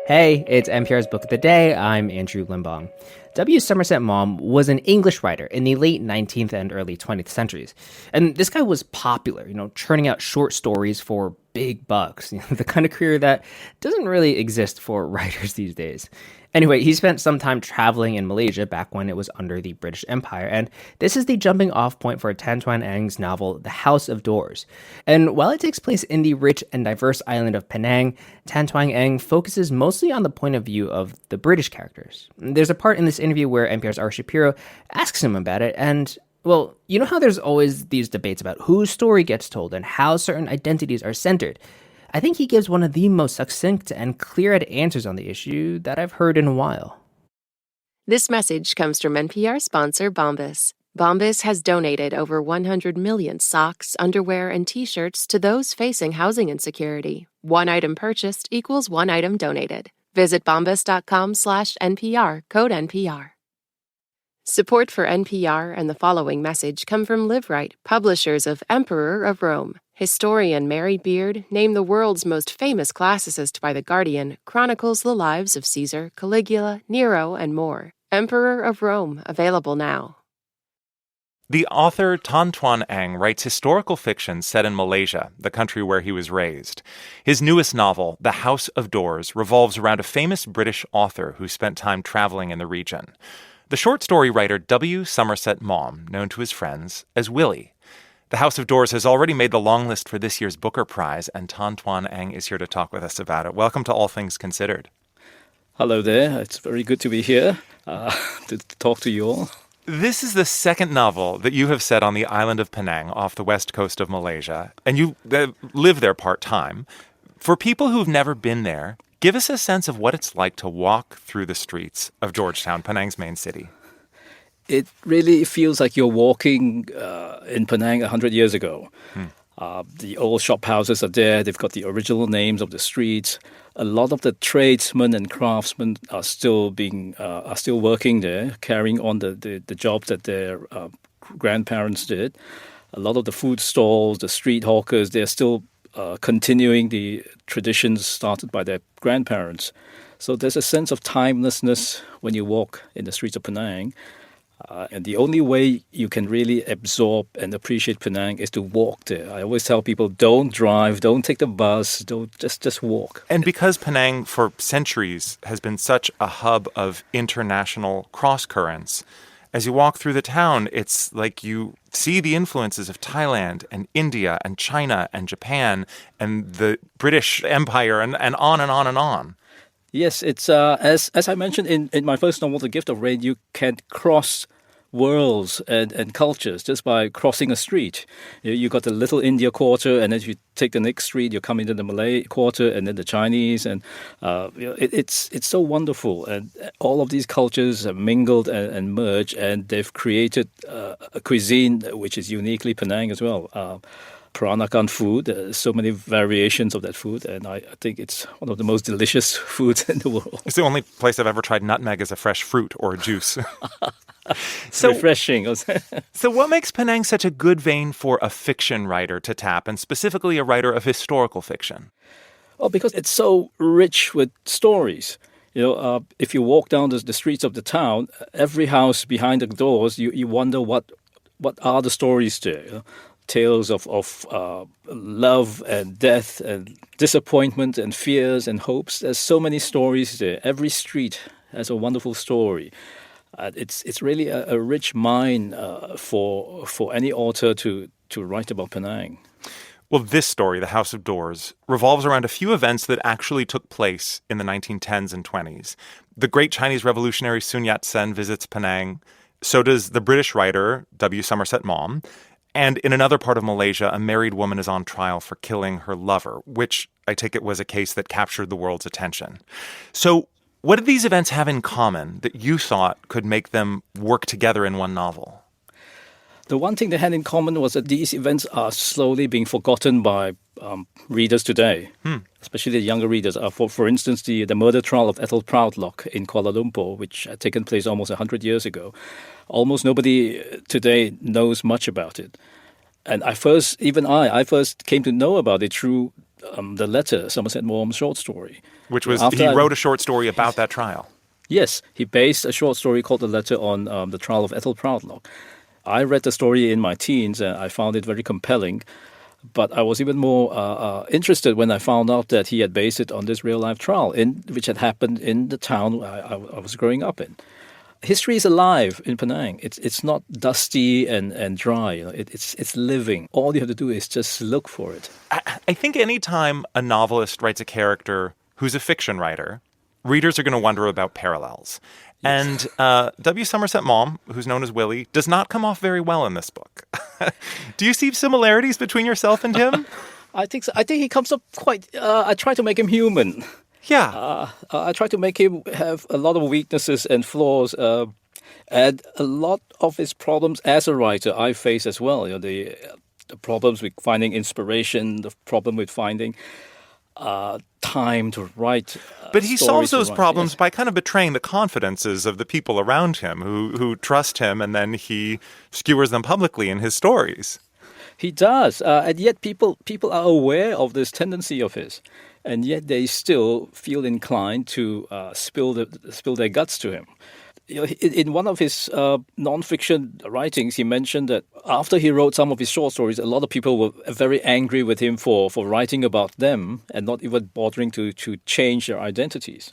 Hey, it's NPR's Book of the Day. I'm Andrew Limbong. Somerset Maugham was an English writer in the late 19th and early 20th centuries. And this guy was popular, churning out short stories for big bucks, the kind of career that doesn't really exist for writers these days. Anyway, he spent some time traveling in Malaysia back when it was under the British Empire, and this is the jumping off point for Tan Twan Eng's novel The House of Doors. And while it takes place in the rich and diverse island of Penang, Tan Twan Eng focuses mostly on the point of view of the British characters. There's a part in this interview where NPR's Shapiro asks him about it, and well, you know how there's always these debates about whose story gets told and how certain identities are centered? I think he gives one of the most succinct and clear-eyed answers on the issue that I've heard in a while. This message comes from NPR sponsor Bombas. Bombas has donated over 100 million socks, underwear, and T-shirts to those facing housing insecurity. One item purchased equals one item donated. Visit bombas.com/NPR, code NPR. Support for NPR and the following message come from Live Right, publishers of Emperor of Rome. Historian Mary Beard, named the world's most famous classicist by The Guardian, chronicles the lives of Caesar, Caligula, Nero, and more. Emperor of Rome, available now. The author Tan Twan Eng writes historical fiction set in Malaysia, the country where he was raised. His newest novel, The House of Doors, revolves around a famous British author who spent time traveling in the region. The short story writer Somerset Maugham, known to his friends as Willie. The House of Doors has already made the long list for this year's Booker Prize, and Tan Twan Eng is here to talk with us about it. Welcome to All Things Considered. Hello there. It's very good to be here to talk to you all. This is the second novel that you have set on the island of Penang off the west coast of Malaysia, and you live there part-time. For people who've never been there, give us a sense of what it's like to walk through the streets of Georgetown, Penang's main city. It really feels like you're walking in Penang 100 years ago. The old shop houses are there. They've got the original names of the streets. A lot of the tradesmen and craftsmen are still working there, carrying on the jobs that their grandparents did. A lot of the food stalls, the street hawkers, they're still continuing the traditions started by their grandparents. So there's a sense of timelessness when you walk in the streets of Penang. And the only way you can really absorb and appreciate Penang is to walk there. I always tell people, don't drive, don't take the bus, don't just walk. And because Penang for centuries has been such a hub of international cross-currents, as you walk through the town, it's like you see the influences of Thailand and India and China and Japan and the British Empire and on and on and on. Yes, it's as I mentioned in my first novel, The Gift of Rain, you can cross worlds and cultures just by crossing a street. You got the Little India quarter, and as you take the next street, you come into the Malay quarter, and then the Chinese, and it's so wonderful. And all of these cultures have mingled and merged, and they've created a cuisine which is uniquely Penang as well. Peranakan food, so many variations of that food, and I think it's one of the most delicious foods in the world. It's the only place I've ever tried nutmeg as a fresh fruit or a juice. So refreshing. So what makes Penang such a good vein for a fiction writer to tap, and specifically a writer of historical fiction? Well, because it's so rich with stories. If you walk down the streets of the town, every house behind the doors, you wonder what are the stories there. Tales of love and death and disappointment and fears and hopes. There's so many stories there. Every street has a wonderful story. It's really a rich mine for any author to write about Penang. Well, this story, The House of Doors, revolves around a few events that actually took place in the 1910s and 20s. The great Chinese revolutionary Sun Yat-sen visits Penang. So does the British writer Somerset Maugham. And in another part of Malaysia, a married woman is on trial for killing her lover, which I take it was a case that captured the world's attention. So what did these events have in common that you thought could make them work together in one novel? The one thing they had in common was that these events are slowly being forgotten by readers today, especially the younger readers. For instance, the murder trial of Ethel Proudlock in Kuala Lumpur, which had taken place almost 100 years ago. Almost nobody today knows much about it. And I first came to know about it through the letter, Somerset Maugham short story. Which was, he wrote a short story about that trial. Yes, he based a short story called The Letter on the trial of Ethel Proudlock. I read the story in my teens and I found it very compelling, but I was even more interested when I found out that he had based it on this real-life trial, which had happened in the town I was growing up in. History is alive in Penang. It's not dusty and dry. It's living. All you have to do is just look for it. I think any time a novelist writes a character who's a fiction writer, readers are going to wonder about parallels. Yes. And W. Somerset Maugham, who's known as Willie, does not come off very well in this book. Do you see similarities between yourself and him? I think so. I think he comes up quite... I try to make him human. Yeah. I try to make him have a lot of weaknesses and flaws. And a lot of his problems as a writer I face as well. The problems with finding inspiration, the problem with finding... time to write. But he solves those problems by kind of betraying the confidences of the people around him who trust him, and then he skewers them publicly in his stories. He does, and yet people are aware of this tendency of his, and yet they still feel inclined to spill their guts to him. In one of his non-fiction writings, he mentioned that after he wrote some of his short stories, a lot of people were very angry with him for writing about them and not even bothering to change their identities.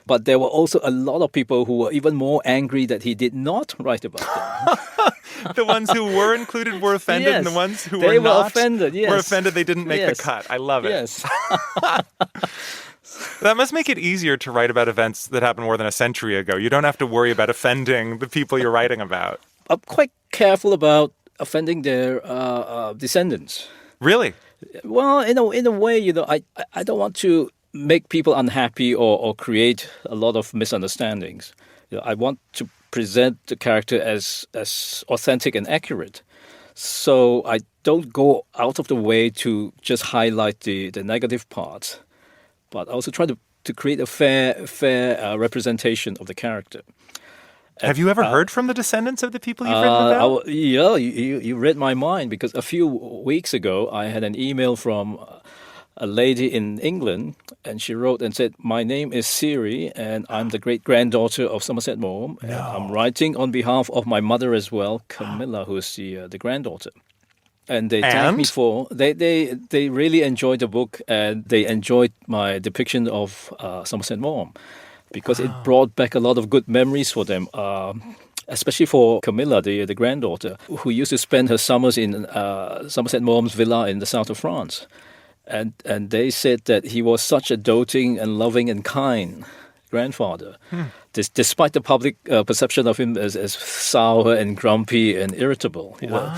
But there were also a lot of people who were even more angry that he did not write about them. The ones who were included were offended, yes, and the ones who were not offended, yes. were offended they didn't make the cut. I love it. Yes. That must make it easier to write about events that happened more than a century ago. You don't have to worry about offending the people you're writing about. I'm quite careful about offending their descendants. Really? Well, in a way, I don't want to make people unhappy or create a lot of misunderstandings. I want to present the character as authentic and accurate. So I don't go out of the way to just highlight the negative parts, but also try to create a fair representation of the character. Have you ever heard from the descendants of the people you've written about? You read my mind, because a few weeks ago I had an email from a lady in England, and she wrote and said, "My name is Siri, and I'm the great-granddaughter of Somerset Maugham. No. And I'm writing on behalf of my mother as well, Camilla, who is the granddaughter." And they thanked me for... They really enjoyed the book, and they enjoyed my depiction of Somerset Maugham, because it brought back a lot of good memories for them, especially for Camilla, the granddaughter, who used to spend her summers in Somerset Maugham's villa in the south of France. And they said that he was such a doting and loving and kind grandfather, despite the public perception of him as sour and grumpy and irritable. Wow.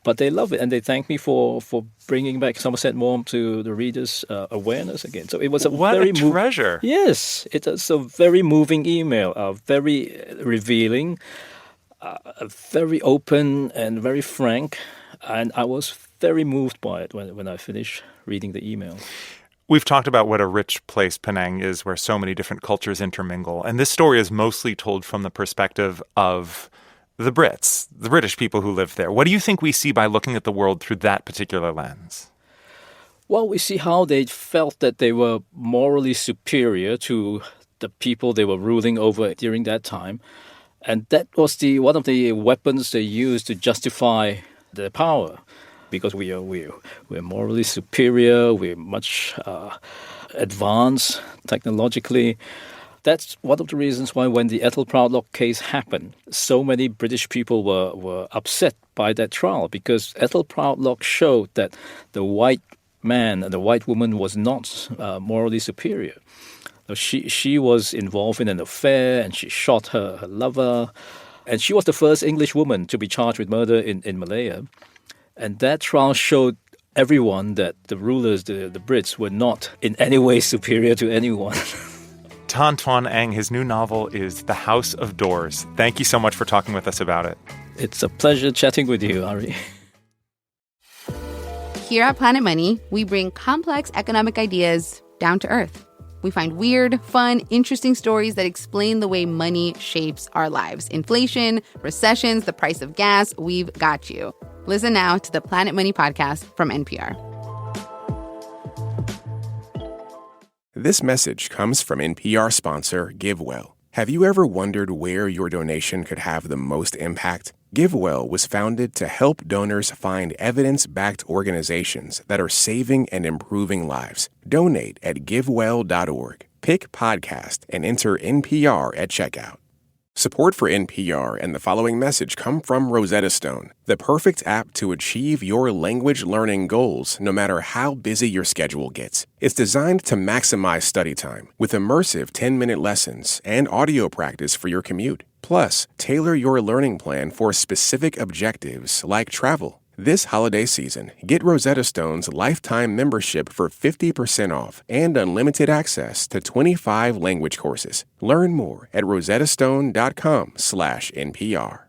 But they love it, and they thank me for bringing back Somerset Maugham to the readers' awareness again. So it was a treasure. Yes, it was a very moving email, very revealing, very open and very frank, and I was very moved by it when I finished reading the email. We've talked about what a rich place Penang is, where so many different cultures intermingle, and this story is mostly told from the perspective of the Brits, the British people who live there. What do you think we see by looking at the world through that particular lens? Well, we see how they felt that they were morally superior to the people they were ruling over during that time. And that was one of the weapons they used to justify their power. Because we're morally superior, we're much advanced technologically. That's one of the reasons why when the Ethel Proudlock case happened, so many British people were upset by that trial, because Ethel Proudlock showed that the white man and the white woman was not morally superior. She was involved in an affair, and she shot her lover, and she was the first English woman to be charged with murder in Malaya. And that trial showed everyone that the rulers, the Brits, were not in any way superior to anyone. Tan Twan Eng, his new novel is The House of Doors. Thank you so much for talking with us about it. It's a pleasure chatting with you, Ari. Here at Planet Money, we bring complex economic ideas down to earth. We find weird, fun, interesting stories that explain the way money shapes our lives. Inflation, recessions, the price of gas, we've got you. Listen now to the Planet Money podcast from NPR. This message comes from NPR sponsor GiveWell. Have you ever wondered where your donation could have the most impact? GiveWell was founded to help donors find evidence-backed organizations that are saving and improving lives. Donate at givewell.org. Pick podcast and enter NPR at checkout. Support for NPR and the following message come from Rosetta Stone, the perfect app to achieve your language learning goals no matter how busy your schedule gets. It's designed to maximize study time with immersive 10-minute lessons and audio practice for your commute. Plus, tailor your learning plan for specific objectives like travel. This holiday season, get Rosetta Stone's lifetime membership for 50% off and unlimited access to 25 language courses. Learn more at rosettastone.com/NPR.